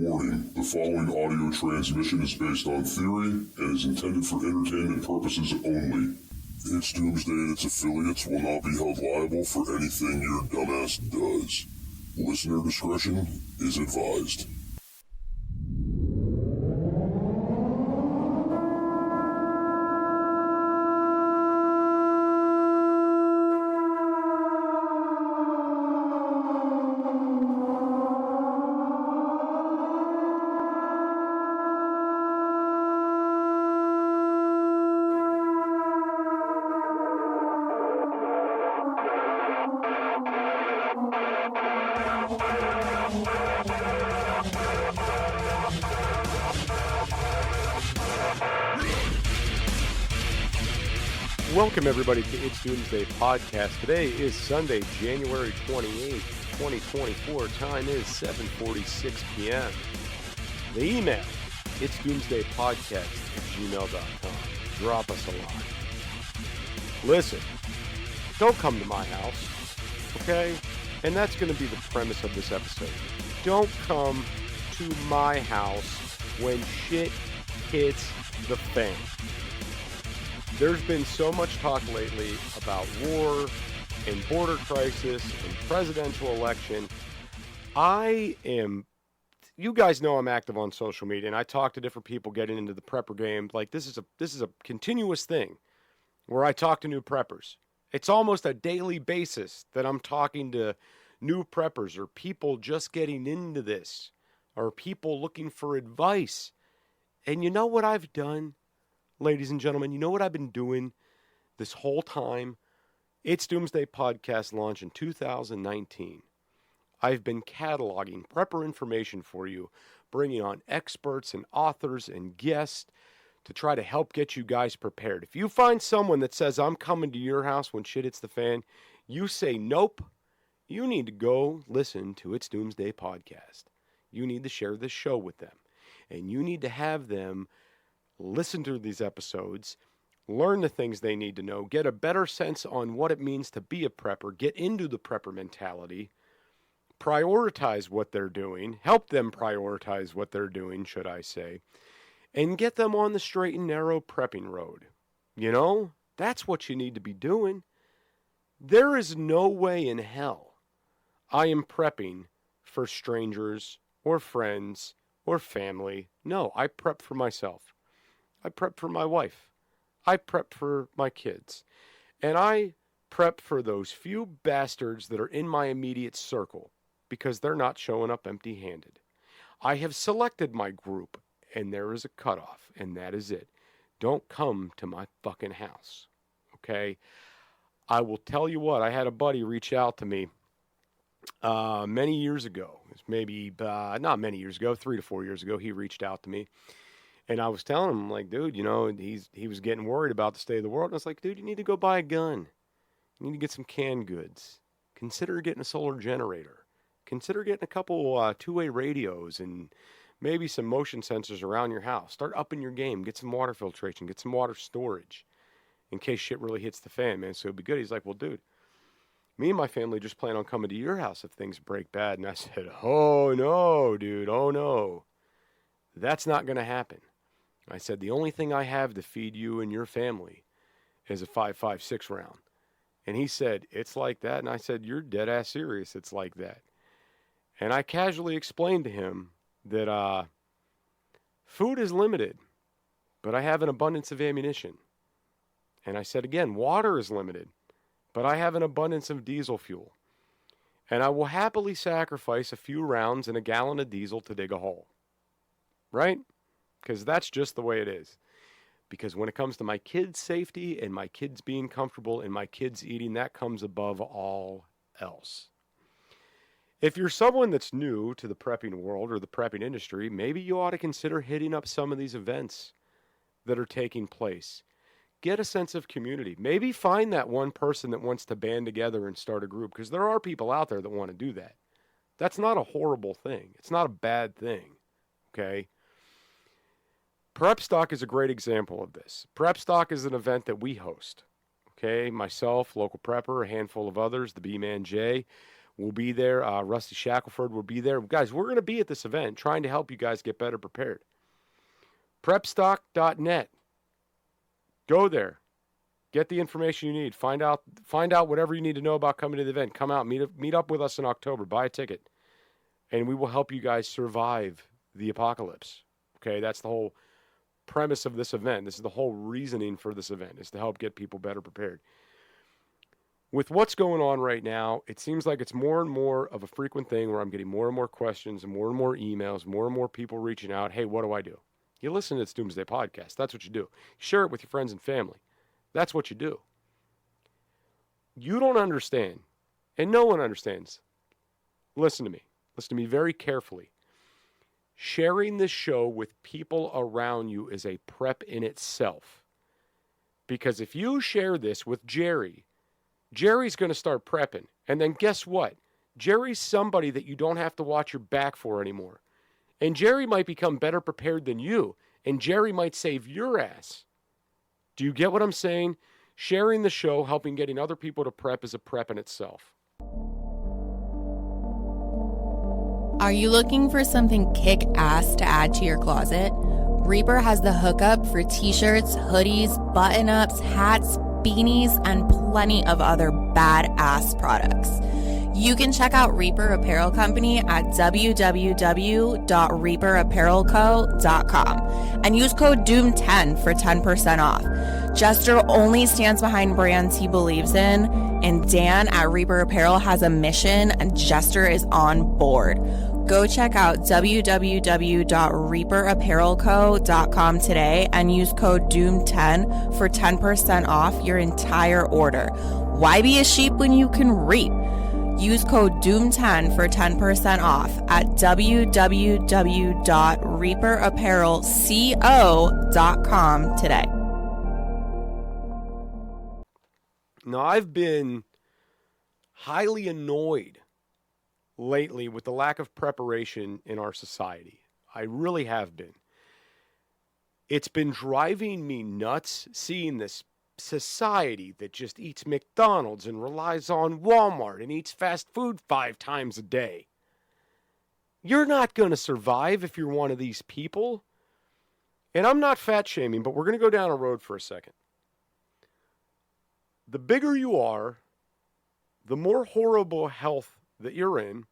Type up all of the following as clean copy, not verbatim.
Warning, the following audio transmission is based on theory and is intended for entertainment purposes only. It's Doomsday and its affiliates will not be held liable for anything your dumbass does. Listener discretion is advised. Welcome everybody to It's Doomsday Podcast. Today is Sunday, January 28th, 2024. Time is 7:46 p.m. The email, itsdoomsdaypodcast@gmail.com. Drop us a line. Listen, don't come to my house, okay? And that's going to be the premise of this episode. Don't come to my house when shit hits the fan. There's been so much talk lately about war and border crisis and presidential election. You guys know I'm active on social media, and I talk to different people getting into the prepper game. Like this is a continuous thing where I talk to new preppers. It's almost a daily basis that I'm talking to new preppers or people just getting into this or people looking for advice. And you know what I've done? Ladies and gentlemen, you know what I've been doing this whole time? It's Doomsday Podcast launched in 2019. I've been cataloging prepper information for you, bringing on experts and authors and guests to try to help get you guys prepared. If you find someone that says, I'm coming to your house when shit hits the fan, you say, nope, you need to go listen to It's Doomsday Podcast. You need to share this show with them. And you need to have them listen to these episodes, learn the things they need to know, get a better sense on what it means to be a prepper, get into the prepper mentality, prioritize what they're doing, help them prioritize what they're doing, should I say, and get them on the straight and narrow prepping road. You know, that's what you need to be doing. There is no way in hell I am prepping for strangers or friends or family. No, I prep for myself. I prep for my wife. I prep for my kids. And I prep for those few bastards that are in my immediate circle because they're not showing up empty-handed. I have selected my group, and there is a cutoff, and that is it. Don't come to my fucking house, okay? I will tell you what, I had a buddy reach out to me many years ago. It was maybe, not many years ago, 3 to 4 years ago, he reached out to me. And I was telling him, like, dude, you know, he was getting worried about the state of the world. And I was like, dude, you need to go buy a gun. You need to get some canned goods. Consider getting a solar generator. Consider getting a couple two-way radios and maybe some motion sensors around your house. Start upping your game. Get some water filtration. Get some water storage in case shit really hits the fan, man. So it'd be good. He's like, well, dude, me and my family just plan on coming to your house if things break bad. And I said, oh, no, dude. Oh, no. That's not going to happen. I said, the only thing I have to feed you and your family is a 5.56 round. And he said, it's like that. And I said, you're dead ass serious. It's like that. And I casually explained to him that food is limited, but I have an abundance of ammunition. And I said again, water is limited, but I have an abundance of diesel fuel. And I will happily sacrifice a few rounds and a gallon of diesel to dig a hole. Right? Because that's just the way it is. Because when it comes to my kids' safety and my kids being comfortable and my kids eating, that comes above all else. If you're someone that's new to the prepping world or the prepping industry, maybe you ought to consider hitting up some of these events that are taking place. Get a sense of community. Maybe find that one person that wants to band together and start a group, because there are people out there that want to do that. That's not a horrible thing. It's not a bad thing, okay? Prep Stock is a great example of this. Prep Stock is an event that we host. Okay, myself, local prepper, a handful of others, the B-Man Jay. will be there. Rusty Shackelford will be there. Guys, we're going to be at this event trying to help you guys get better prepared. Prepstock.net. Go there. Get the information you need. Find out whatever you need to know about coming to the event. Come out, meet up with us in October. Buy a ticket. And we will help you guys survive the apocalypse. Okay, that's the whole premise of this event. This is the whole reasoning for this event, is to help get people better prepared. With what's going on right now, it seems like it's more and more of a frequent thing where I'm getting more and more questions and more emails, more and more people reaching out. Hey, what do I do? You listen to this Doomsday podcast. That's what you do. Share it with your friends and family. That's what you do. You don't understand, and no one understands. Listen to me. Listen to me very carefully. Sharing this show with people around you is a prep in itself. Because if you share this with Jerry, Jerry's going to start prepping. And then guess what? Jerry's somebody that you don't have to watch your back for anymore. And Jerry might become better prepared than you. And Jerry might save your ass. Do you get what I'm saying? Sharing the show, helping getting other people to prep is a prep in itself. Are you looking for something kick-ass to add to your closet? Reaper has the hookup for t-shirts, hoodies, button-ups, hats, beanies, and plenty of other badass products. You can check out Reaper Apparel Company at www.reaperapparelco.com and use code DOOM10 for 10% off. Jester only stands behind brands he believes in, and Dan at Reaper Apparel has a mission, and Jester is on board. Go check out www.reaperapparelco.com today and use code DOOM10 for 10% off your entire order. Why be a sheep when you can reap? Use code DOOM10 for 10% off at www.reaperapparelco.com today. Now, I've been highly annoyed lately with the lack of preparation in our society. I really have been. It's been driving me nuts seeing this society that just eats McDonald's and relies on Walmart and eats fast food 5 times a day. You're not going to survive if you're one of these people. And I'm not fat shaming, but we're going to go down a road for a second. The bigger you are, the more horrible health that you're in,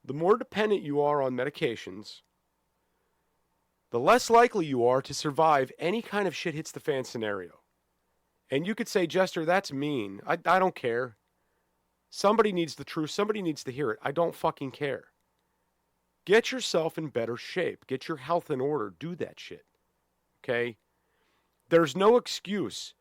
the more dependent you are on medications, the less likely you are to survive any kind of shit hits the fan scenario. And you could say, Jester, that's mean. I don't care. Somebody needs the truth. Somebody needs to hear it. I don't fucking care. Get yourself in better shape. Get your health in order. Do that shit. Okay? There's no excuse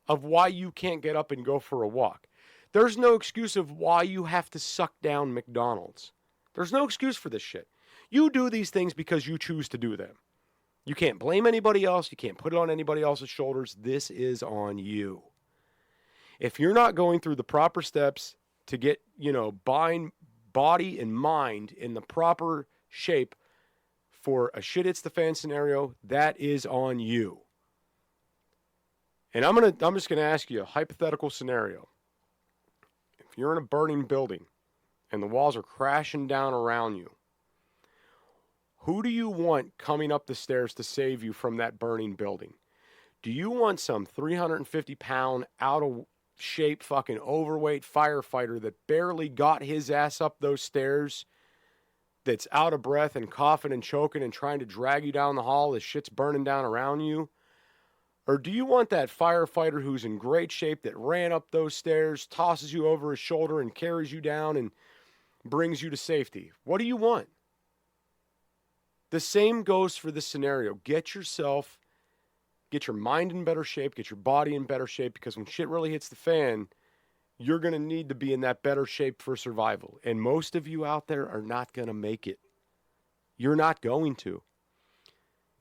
of why you can't get up and go for a walk. There's no excuse of why you have to suck down McDonald's. There's no excuse for this shit. You do these things because you choose to do them. You can't blame anybody else. You can't put it on anybody else's shoulders. This is on you. If you're not going through the proper steps to get, body and mind in the proper shape for a shit hits the fan scenario, that is on you. And I'm just gonna ask you a hypothetical scenario. If you're in a burning building and the walls are crashing down around you, who do you want coming up the stairs to save you from that burning building? Do you want some 350-pound, out-of-shape, fucking overweight firefighter that barely got his ass up those stairs, that's out of breath and coughing and choking and trying to drag you down the hall as shit's burning down around you? Or do you want that firefighter who's in great shape that ran up those stairs, tosses you over his shoulder and carries you down and brings you to safety? What do you want? The same goes for this scenario. Get your mind in better shape, get your body in better shape, because when shit really hits the fan, you're going to need to be in that better shape for survival. And most of you out there are not going to make it. You're not going to.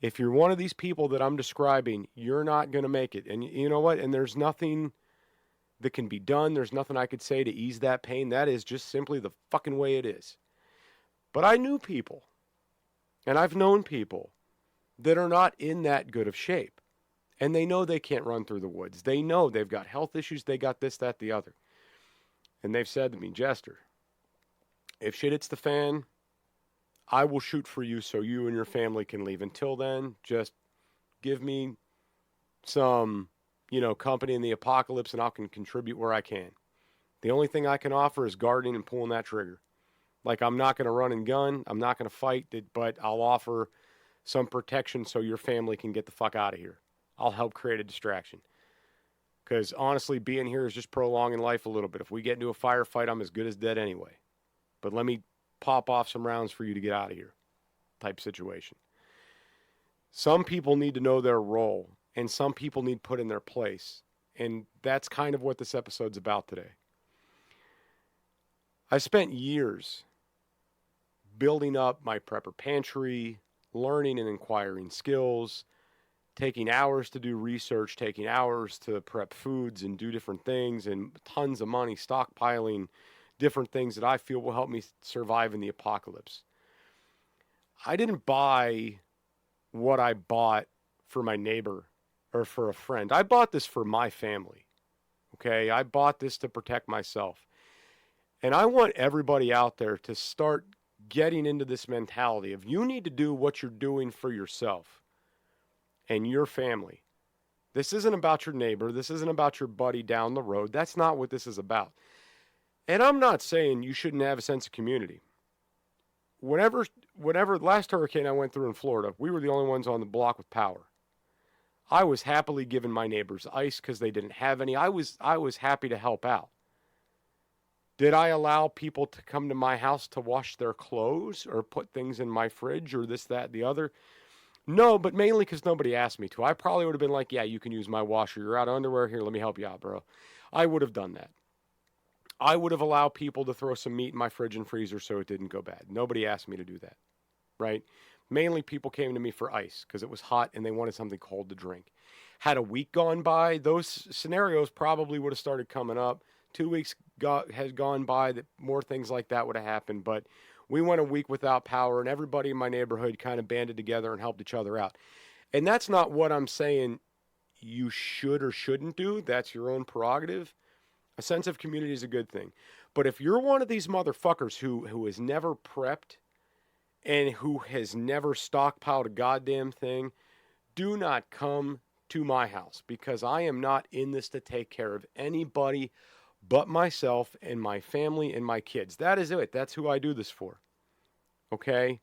If you're one of these people that I'm describing, you're not going to make it. And you know what? And there's nothing that can be done. There's nothing I could say to ease that pain. That is just simply the fucking way it is. But I knew people, and I've known people that are not in that good of shape. And they know they can't run through the woods. They know they've got health issues. They got this, that, the other. And they've said to me, Jester, If shit hits the fan, I will shoot for you so you and your family can leave. Until then, just give me some, company in the apocalypse and I can contribute where I can. The only thing I can offer is gardening and pulling that trigger. Like, I'm not going to run and gun. I'm not going to fight, but I'll offer some protection so your family can get the fuck out of here. I'll help create a distraction. Because honestly, being here is just prolonging life a little bit. If we get into a firefight, I'm as good as dead anyway. But let me pop off some rounds for you to get out of here type situation. Some people need to know their role, and some people need put in their place. And that's kind of what this episode's about today. I spent years building up my prepper pantry, learning and acquiring skills, taking hours to do research, taking hours to prep foods and do different things, and tons of money stockpiling different things that I feel will help me survive in the apocalypse. I didn't buy what I bought for my neighbor or for a friend. I bought this for my family. Okay? I bought this to protect myself. And I want everybody out there to start getting into this mentality of you need to do what you're doing for yourself and your family. This isn't about your neighbor. This isn't about your buddy down the road. That's not what this is about. And I'm not saying you shouldn't have a sense of community. Whenever last hurricane I went through in Florida, we were the only ones on the block with power. I was happily giving my neighbors ice because they didn't have any. I was happy to help out. Did I allow people to come to my house to wash their clothes or put things in my fridge or this, that, the other? No, but mainly because nobody asked me to. I probably would have been like, yeah, you can use my washer. You're out of underwear. Here, let me help you out, bro. I would have done that. I would have allowed people to throw some meat in my fridge and freezer so it didn't go bad. Nobody asked me to do that, right? Mainly people came to me for ice because it was hot and they wanted something cold to drink. Had a week gone by, those scenarios probably would have started coming up. 2 weeks has gone by that more things like that would have happened, but we went a week without power and everybody in my neighborhood kind of banded together and helped each other out. And that's not what I'm saying you should or shouldn't do. That's your own prerogative. A sense of community is a good thing. But if you're one of these motherfuckers who has never prepped and who has never stockpiled a goddamn thing, do not come to my house because I am not in this to take care of anybody but myself and my family and my kids. That is it. That's who I do this for. Okay?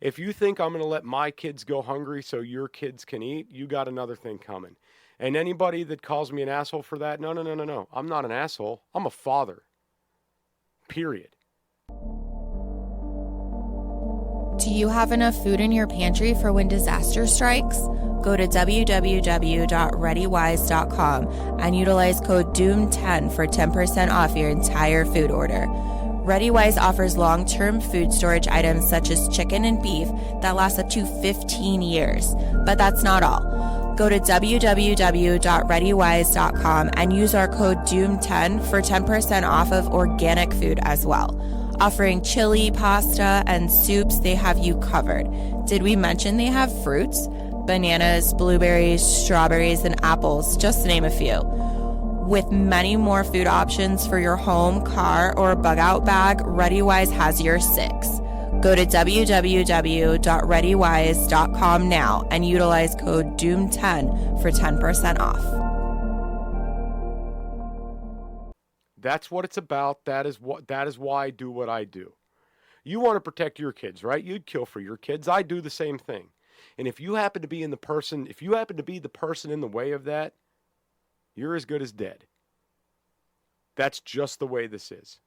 If you think I'm going to let my kids go hungry so your kids can eat, you got another thing coming. And anybody that calls me an asshole for that, no. I'm not an asshole. I'm a father. Period. Do you have enough food in your pantry for when disaster strikes? Go to www.readywise.com and utilize code DOOM10 for 10% off your entire food order. ReadyWise offers long-term food storage items such as chicken and beef that last up to 15 years. But that's not all. Go to www.readywise.com and use our code DOOM10 for 10% off of organic food as well. Offering chili, pasta, and soups, they have you covered. Did we mention they have fruits? Bananas, blueberries, strawberries, and apples, just to name a few. With many more food options for your home, car, or bug-out bag, ReadyWise has your six. Go to www.readywise.com now and utilize code DOOM10 for 10% off. That's what it's about. That is why I do what I do. You want to protect your kids, right? You'd kill for your kids. I do the same thing. And if you happen to be the person in the way of that, you're as good as dead. That's just the way this is.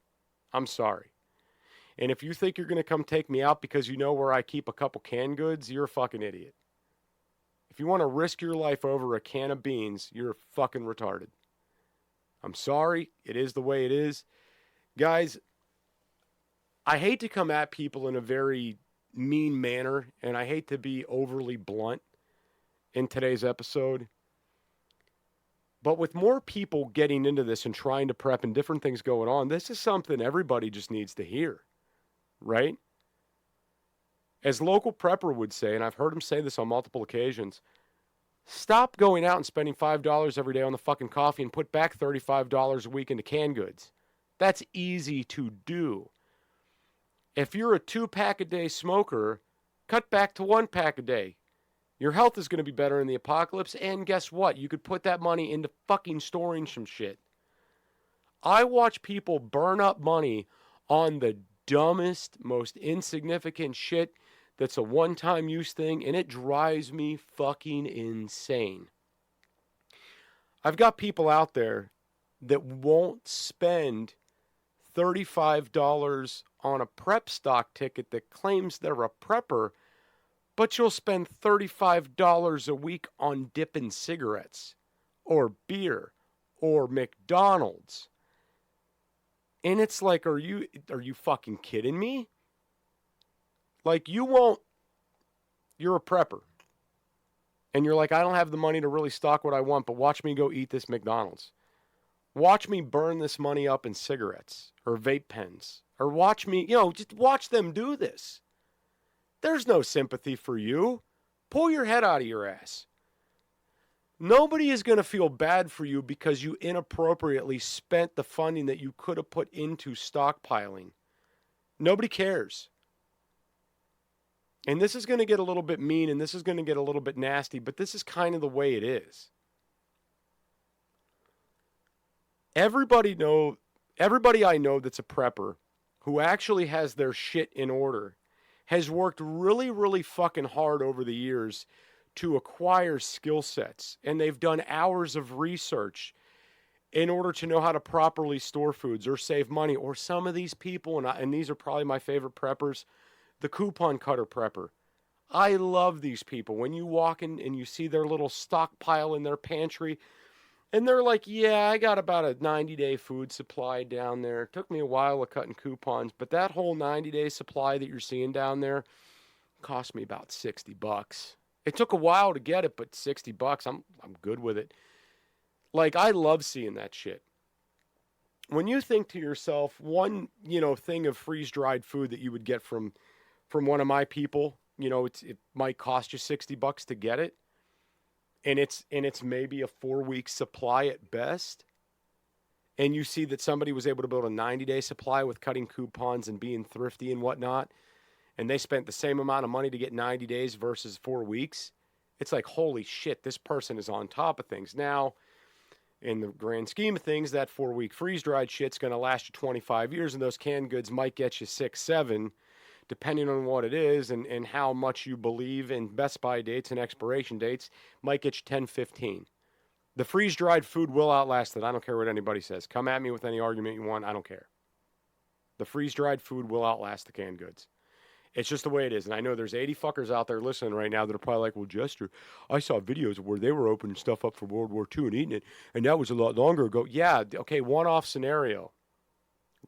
I'm sorry. And if you think you're going to come take me out because you know where I keep a couple canned goods, you're a fucking idiot. If you want to risk your life over a can of beans, you're fucking retarded. I'm sorry. It is the way it is. Guys, I hate to come at people in a very mean manner, and I hate to be overly blunt in today's episode. But with more people getting into this and trying to prep and different things going on, this is something everybody just needs to hear. Right? As local prepper would say, and I've heard him say this on multiple occasions, stop going out and spending $5 every day on the fucking coffee and put back $35 a week into canned goods. That's easy to do. If you're a 2-pack-a-day smoker, cut back to 1 pack a day. Your health is going to be better in the apocalypse, and guess what? You could put that money into fucking storing some shit. I watch people burn up money on the dumbest, most insignificant shit that's a one-time use thing, and it drives me fucking insane. I've got people out there that won't spend $35 on a prep stock ticket that claims they're a prepper, but you'll spend $35 a week on dipping cigarettes or beer or McDonald's. And it's like, are you fucking kidding me? Like, you're a prepper. And you're like, I don't have the money to really stock what I want, but watch me go eat this McDonald's. Watch me burn this money up in cigarettes or vape pens. Or watch me, just watch them do this. There's no sympathy for you. Pull your head out of your ass. Nobody is going to feel bad for you because you inappropriately spent the funding that you could have put into stockpiling. Nobody cares. And this is going to get a little bit mean and this is going to get a little bit nasty, but this is kind of the way it is. Everybody I know that's a prepper who actually has their shit in order has worked really, really fucking hard over the years to acquire skill sets. And they've done hours of research in order to know how to properly store foods or save money. Or some of these people, and these are probably my favorite preppers, the coupon cutter prepper. I love these people. When you walk in and you see their little stockpile in their pantry, and they're like, yeah, I got about a 90-day food supply down there. It took me a while of cutting coupons, but that whole 90-day supply that you're seeing down there cost me about $60. It took a while to get it, but $60, I'm good with it. Like, I love seeing that shit. When you think to yourself, one, thing of freeze-dried food that you would get from one of my people, it might cost you $60 to get it. And it's maybe a 4-week supply at best. And you see that somebody was able to build a 90-day supply with cutting coupons and being thrifty and whatnot. And they spent the same amount of money to get 90 days versus 4 weeks. It's like, holy shit, this person is on top of things. Now, in the grand scheme of things, that 4-week freeze-dried shit's going to last you 25 years. And those canned goods might get you 6, 7. Depending on what it is and how much you believe in best by dates and expiration dates, might get you 10, 15. The freeze-dried food will outlast it. I don't care what anybody says. Come at me with any argument you want. I don't care. The freeze-dried food will outlast the canned goods. It's just the way it is. And I know there's 80 fuckers out there listening right now that are probably like, well, Jester, I saw videos where they were opening stuff up for World War II and eating it, and that was a lot longer ago. Yeah, okay, one-off scenario.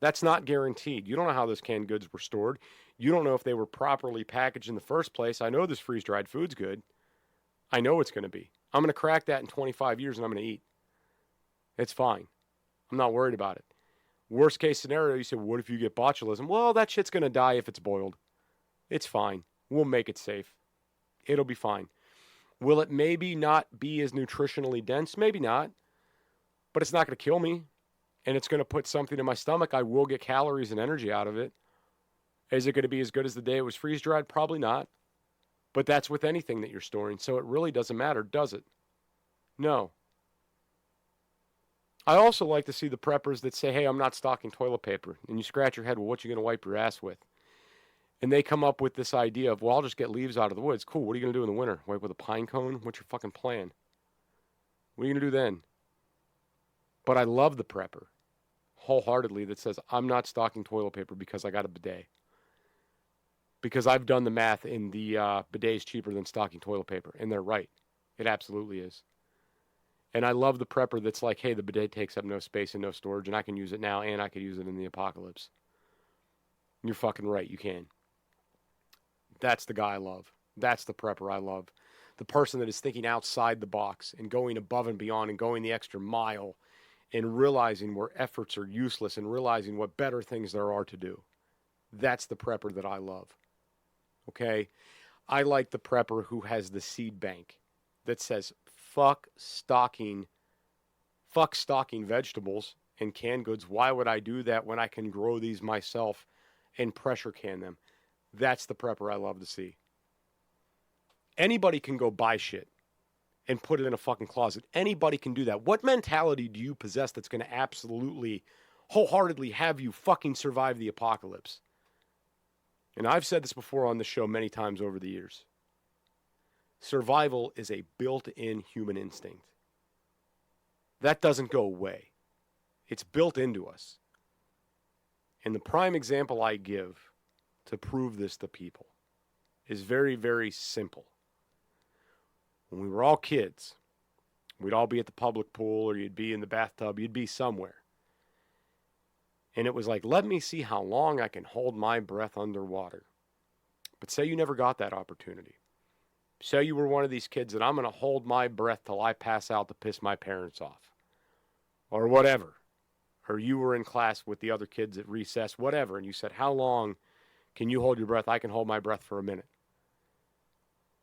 That's not guaranteed. You don't know how those canned goods were stored. You don't know if they were properly packaged in the first place. I know this freeze-dried food's good. I know it's going to be. I'm going to crack that in 25 years and I'm going to eat. It's fine. I'm not worried about it. Worst case scenario, you say, well, what if you get botulism? Well, that shit's going to die if it's boiled. It's fine. We'll make it safe. It'll be fine. Will it maybe not be as nutritionally dense? Maybe not. But it's not going to kill me. And it's going to put something in my stomach. I will get calories and energy out of it. Is it going to be as good as the day it was freeze-dried? Probably not. But that's with anything that you're storing. So it really doesn't matter, does it? No. I also like to see the preppers that say, hey, I'm not stocking toilet paper. And you scratch your head, well, what you going to wipe your ass with? And they come up with this idea of, well, I'll just get leaves out of the woods. Cool, what are you going to do in the winter? Wipe with a pine cone? What's your fucking plan? What are you going to do then? But I love the prepper wholeheartedly that says, I'm not stocking toilet paper because I got a bidet. Because I've done the math and the bidet is cheaper than stocking toilet paper. And they're right. It absolutely is. And I love the prepper that's like, hey, the bidet takes up no space and no storage, and I can use it now, and I could use it in the apocalypse. You're fucking right, you can. That's the guy I love. That's the prepper I love. The person that is thinking outside the box and going above and beyond and going the extra mile and realizing where efforts are useless and realizing what better things there are to do. That's the prepper that I love. Okay? I like the prepper who has the seed bank that says, fuck stocking vegetables and canned goods. Why would I do that when I can grow these myself and pressure can them. That's the prepper I love to see. Anybody can go buy shit and put it in a fucking closet. Anybody can do that. What mentality do you possess that's going to absolutely, wholeheartedly have you fucking survive the apocalypse? And I've said this before on the show many times over the years. Survival is a built-in human instinct. That doesn't go away. It's built into us. And the prime example I give to prove this to people is very, very simple. When we were all kids, we'd all be at the public pool, or you'd be in the bathtub, you'd be somewhere. And it was like, let me see how long I can hold my breath underwater. But say you never got that opportunity. Say you were one of these kids that I'm going to hold my breath till I pass out to piss my parents off. Or whatever. Or you were in class with the other kids at recess, whatever, and you said, how long can you hold your breath? I can hold my breath for a minute.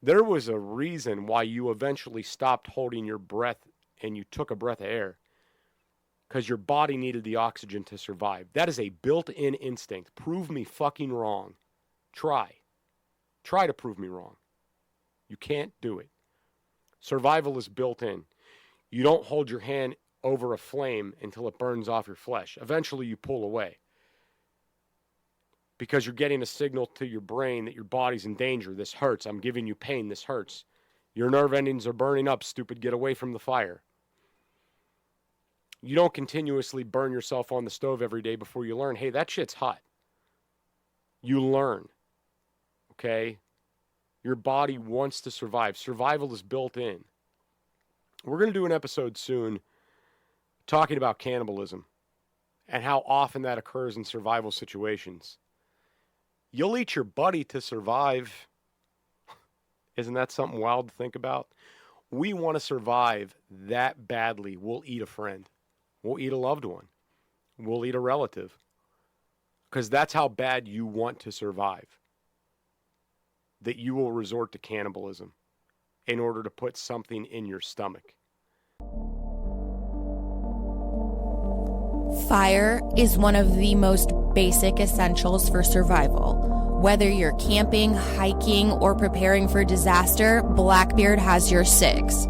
There was a reason why you eventually stopped holding your breath and you took a breath of air. Because your body needed the oxygen to survive. That is a built-in instinct. Prove me fucking wrong. Try. Try to prove me wrong. You can't do it. Survival is built in. You don't hold your hand over a flame until it burns off your flesh. Eventually you pull away. Because you're getting a signal to your brain that your body's in danger. This hurts. I'm giving you pain. This hurts. Your nerve endings are burning up. Stupid, get away from the fire. You don't continuously burn yourself on the stove every day before you learn, hey, that shit's hot. You learn. Okay? Your body wants to survive. Survival is built in. We're going to do an episode soon talking about cannibalism and how often that occurs in survival situations. You'll eat your buddy to survive. Isn't that something wild to think about? We want to survive that badly. We'll eat a friend. We'll eat a loved one. We'll eat a relative. Because that's how bad you want to survive. That you will resort to cannibalism in order to put something in your stomach. Fire is one of the most basic essentials for survival. Whether you're camping, hiking, or preparing for disaster, Blackbeard has your six.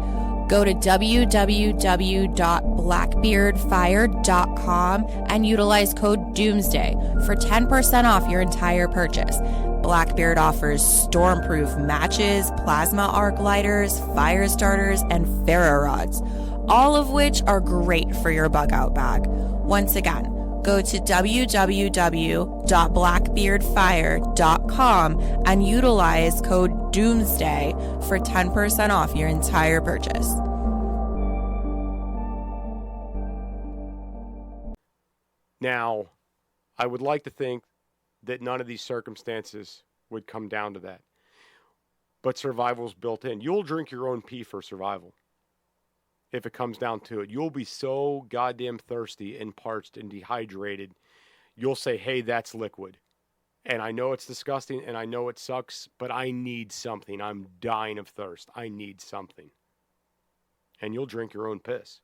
Go to www.blackbeardfire.com and utilize code DOOMSDAY for 10% off your entire purchase. Blackbeard offers stormproof matches, plasma arc lighters, fire starters, and ferro rods, all of which are great for your bug out bag. Once again, go to www.blackbeardfire.com and utilize code DOOMSDAY for 10% off your entire purchase. Now, I would like to think that none of these circumstances would come down to that. But survival's built in. You'll drink your own pee for survival. If it comes down to it, you'll be so goddamn thirsty and parched and dehydrated, you'll say, hey, that's liquid. And I know it's disgusting and I know it sucks, but I need something. I'm dying of thirst. I need something. And you'll drink your own piss.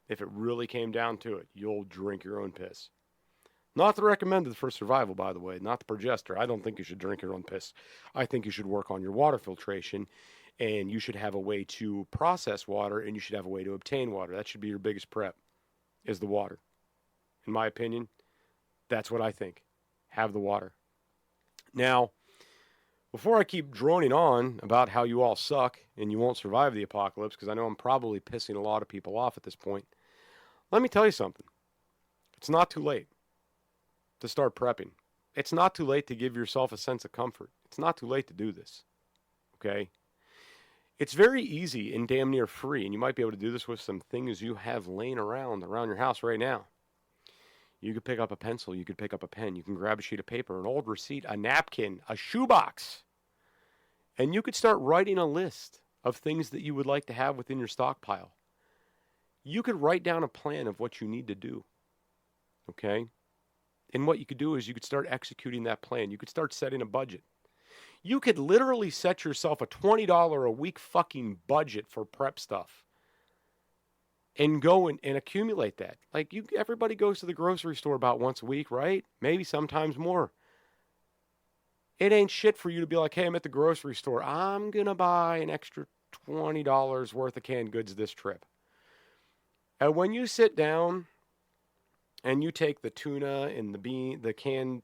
If it really came down to it, you'll drink your own piss. Not the recommended for survival, by the way, not the progester. I don't think you should drink your own piss. I think you should work on your water filtration. And you should have a way to process water, and you should have a way to obtain water. That should be your biggest prep, is the water. In my opinion, that's what I think. Have the water. Now, before I keep droning on about how you all suck and you won't survive the apocalypse, because I know I'm probably pissing a lot of people off at this point, let me tell you something. It's not too late to start prepping. It's not too late to give yourself a sense of comfort. It's not too late to do this. Okay? It's very easy and damn near free, and you might be able to do this with some things you have laying around your house right now. You could pick up a pencil, you could pick up a pen, you can grab a sheet of paper, an old receipt, a napkin, a shoebox, and you could start writing a list of things that you would like to have within your stockpile. You could write down a plan of what you need to do, okay? And what you could do is you could start executing that plan. You could start setting a budget. You could literally set yourself a $20 a week fucking budget for prep stuff and go and accumulate that. Like everybody goes to the grocery store about once a week, right? Maybe sometimes more. It ain't shit for you to be like, hey, I'm at the grocery store. I'm going to buy an extra $20 worth of canned goods this trip. And when you sit down and you take the tuna and the can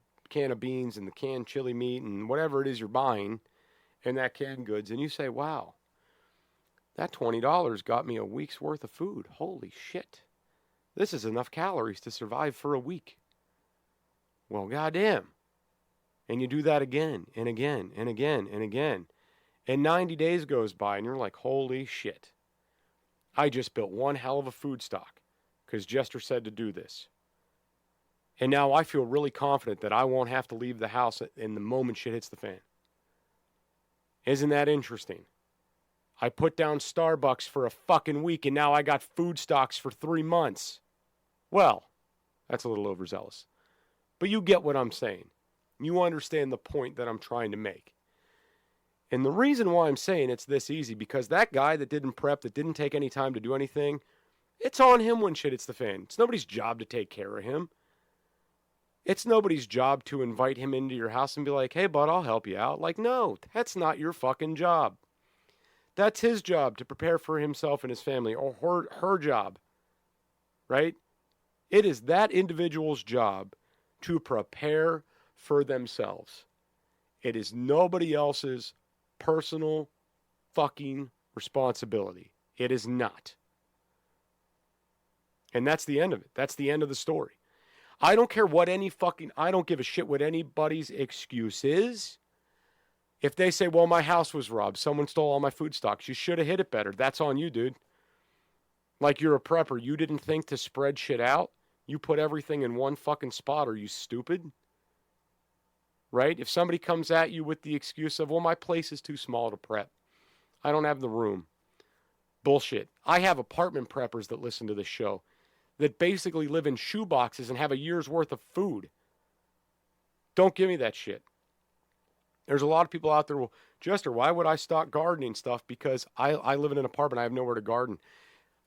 of beans and the canned chili meat and whatever it is you're buying and that canned goods, and you say, wow, that $20 got me a week's worth of food. Holy shit. This is enough calories to survive for a week. Well, goddamn. And you do that again and again and again and again. And 90 days goes by and you're like, holy shit. I just built one hell of a food stock because Jester said to do this. And now I feel really confident that I won't have to leave the house in the moment shit hits the fan. Isn't that interesting? I put down Starbucks for a fucking week and now I got food stocks for 3 months. Well, that's a little overzealous. But you get what I'm saying. You understand the point that I'm trying to make. And the reason why I'm saying it's this easy, because that guy that didn't prep, that didn't take any time to do anything, it's on him when shit hits the fan. It's nobody's job to take care of him. It's nobody's job to invite him into your house and be like, hey, bud, I'll help you out. Like, no, that's not your fucking job. That's his job to prepare for himself and his family, or her job, right? It is that individual's job to prepare for themselves. It is nobody else's personal fucking responsibility. It is not. And that's the end of it. That's the end of the story. I don't care what I don't give a shit what anybody's excuse is. If they say, well, my house was robbed, someone stole all my food stocks, you should have hit it better. That's on you, dude. Like you're a prepper. You didn't think to spread shit out. You put everything in one fucking spot. Are you stupid? Right? If somebody comes at you with the excuse of, well, my place is too small to prep. I don't have the room. Bullshit. I have apartment preppers that listen to this show that basically live in shoe boxes and have a year's worth of food. Don't give me that shit. There's a lot of people out there, well, Jester, why would I stock gardening stuff? Because I live in an apartment. I have nowhere to garden.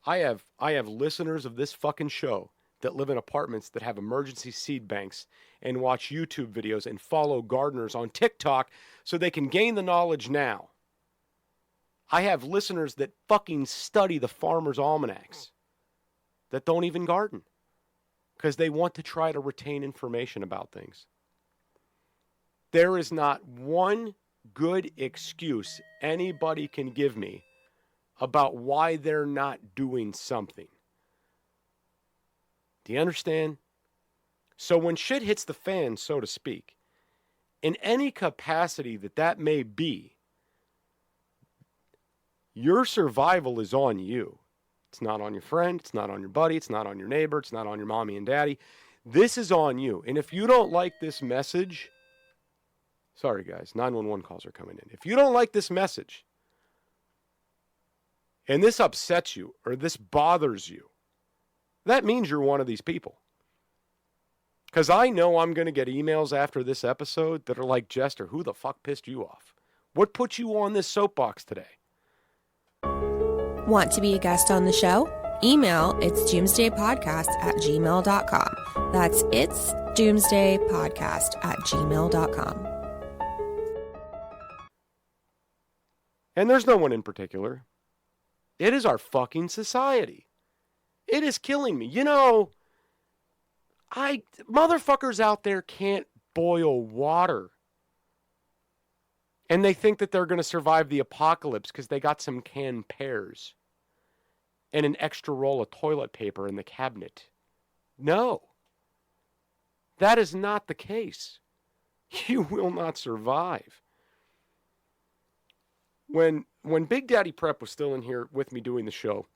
I have listeners of this fucking show that live in apartments that have emergency seed banks and watch YouTube videos and follow gardeners on TikTok so they can gain the knowledge now. I have listeners that fucking study the farmer's almanacs that don't even garden because they want to try to retain information about things. There is not one good excuse anybody can give me about why they're not doing something. Do you understand? So when shit hits the fan, so to speak, in any capacity that may be, your survival is on you. It's not on your friend. It's not on your buddy. It's not on your neighbor. It's not on your mommy and daddy. This is on you. And if you don't like this message, sorry guys, 911 calls are coming in. If you don't like this message, and this upsets you, or this bothers you, that means you're one of these people. Because I know I'm going to get emails after this episode that are like, Jester, who the fuck pissed you off? What put you on this soapbox today? Want to be a guest on the show? Email itsdoomsdaypodcast@gmail.com. That's itsdoomsdaypodcast@gmail.com. And there's no one in particular. It is our fucking society. It is killing me. You know, motherfuckers out there can't boil water. And they think that they're going to survive the apocalypse because they got some canned pears and an extra roll of toilet paper in the cabinet. No. That is not the case. You will not survive. When Big Daddy Prep was still in here with me doing the show,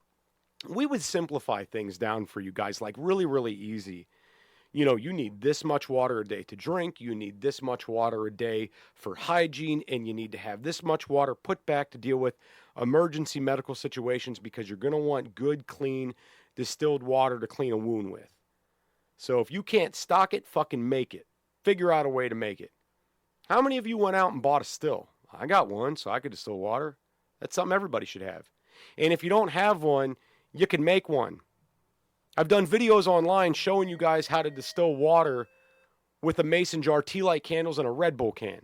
we would simplify things down for you guys, like really, really easy. You know, you need this much water a day to drink, you need this much water a day for hygiene, and you need to have this much water put back to deal with emergency medical situations because you're going to want good, clean, distilled water to clean a wound with. So if you can't stock it, fucking make it. Figure out a way to make it. How many of you went out and bought a still? I got one, so I could distill water. That's something everybody should have. And if you don't have one, you can make one. I've done videos online showing you guys how to distill water with a mason jar, tea light candles, and a Red Bull can.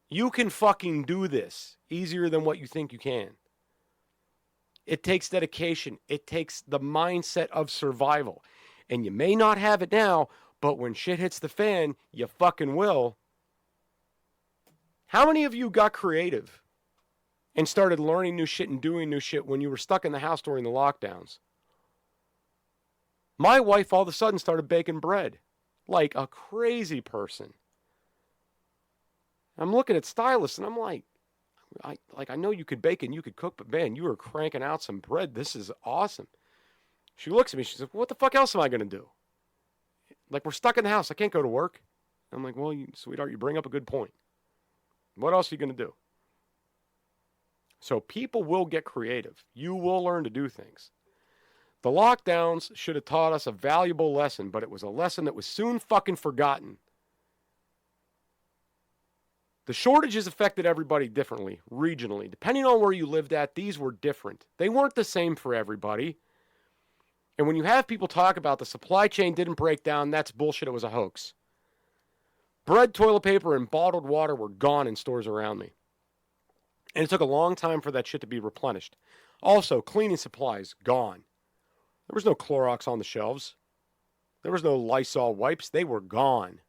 You can fucking do this easier than what you think you can. It takes dedication. It takes the mindset of survival. And you may not have it now, but when shit hits the fan, you fucking will. How many of you got creative and started learning new shit and doing new shit when you were stuck in the house during the lockdowns? My wife all of a sudden started baking bread like a crazy person. I'm looking at stylists and I'm like, I know you could bake and you could cook, but man, you are cranking out some bread. This is awesome. She looks at me. She's like, what the fuck else am I going to do? Like, we're stuck in the house. I can't go to work. I'm like, well, sweetheart, you bring up a good point. What else are you going to do? So people will get creative. You will learn to do things. The lockdowns should have taught us a valuable lesson, but it was a lesson that was soon fucking forgotten. The shortages affected everybody differently, regionally. Depending on where you lived at, these were different. They weren't the same for everybody. And when you have people talk about the supply chain didn't break down, that's bullshit. It was a hoax. Bread, toilet paper, and bottled water were gone in stores around me. And it took a long time for that shit to be replenished. Also, cleaning supplies, gone. There was no Clorox on the shelves. There was no Lysol wipes. They were gone.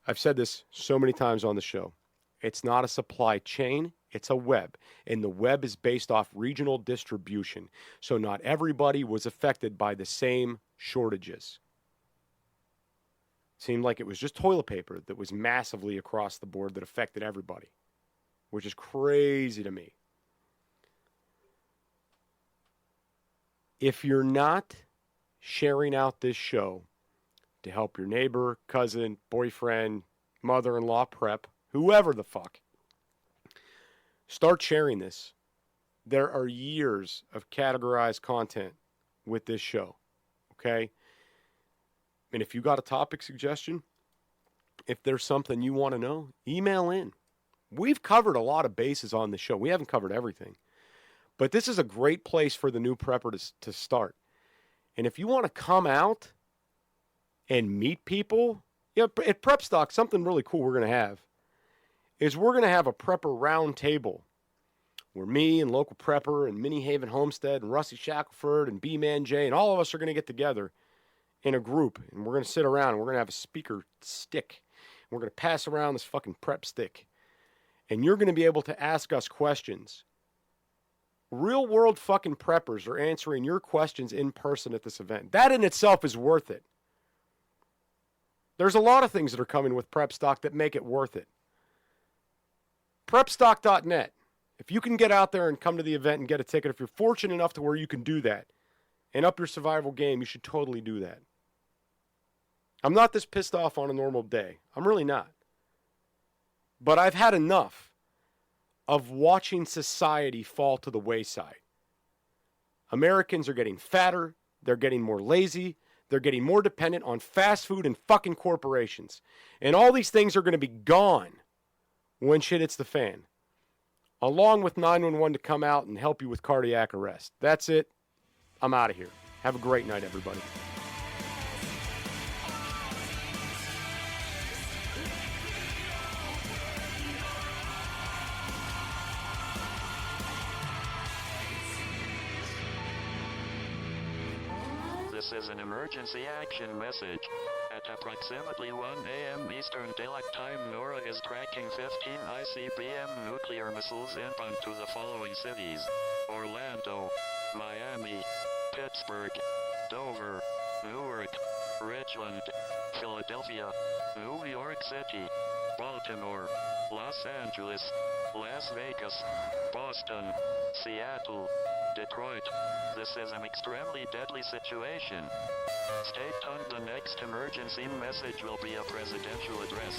I've said this so many times on the show. It's not a supply chain. It's a web. And the web is based off regional distribution. So not everybody was affected by the same shortages. Seemed like it was just toilet paper that was massively across the board that affected everybody, which is crazy to me. If you're not sharing out this show to help your neighbor, cousin, boyfriend, mother-in-law prep, whoever the fuck, start sharing this. There are years of categorized content with this show, okay? And if you got a topic suggestion, if there's something you want to know, email in. We've covered a lot of bases on the show. We haven't covered everything. But this is a great place for the new prepper to start. And if you want to come out and meet people, you know, at Prep Stock, something really cool we're going to have is we're going to have a prepper round table where me and local prepper and Mini Haven Homestead and Rusty Shackelford and B-Man J and all of us are going to get together in a group, and we're going to sit around, and we're going to have a speaker stick. We're going to pass around this fucking prep stick. And you're going to be able to ask us questions. Real world fucking preppers are answering your questions in person at this event. That in itself is worth it. There's a lot of things that are coming with Prep Stock that make it worth it. Prepstock.net. If you can get out there and come to the event and get a ticket, if you're fortunate enough to where you can do that and up your survival game, you should totally do that. I'm not this pissed off on a normal day. I'm really not. But I've had enough of watching society fall to the wayside. Americans are getting fatter. They're getting more lazy. They're getting more dependent on fast food and fucking corporations. And all these things are going to be gone when shit hits the fan. Along with 911 to come out and help you with cardiac arrest. That's it. I'm out of here. Have a great night, everybody. This is an emergency action message. At approximately 1 a.m. Eastern Daylight Time, NORAD is tracking 15 ICBM nuclear missiles inbound to the following cities: Orlando, Miami, Pittsburgh, Dover, Newark, Richland, Philadelphia, New York City, Baltimore, Los Angeles, Las Vegas, Boston, Seattle, Detroit. This is an extremely deadly situation. Stay tuned. The next emergency message will be a presidential address.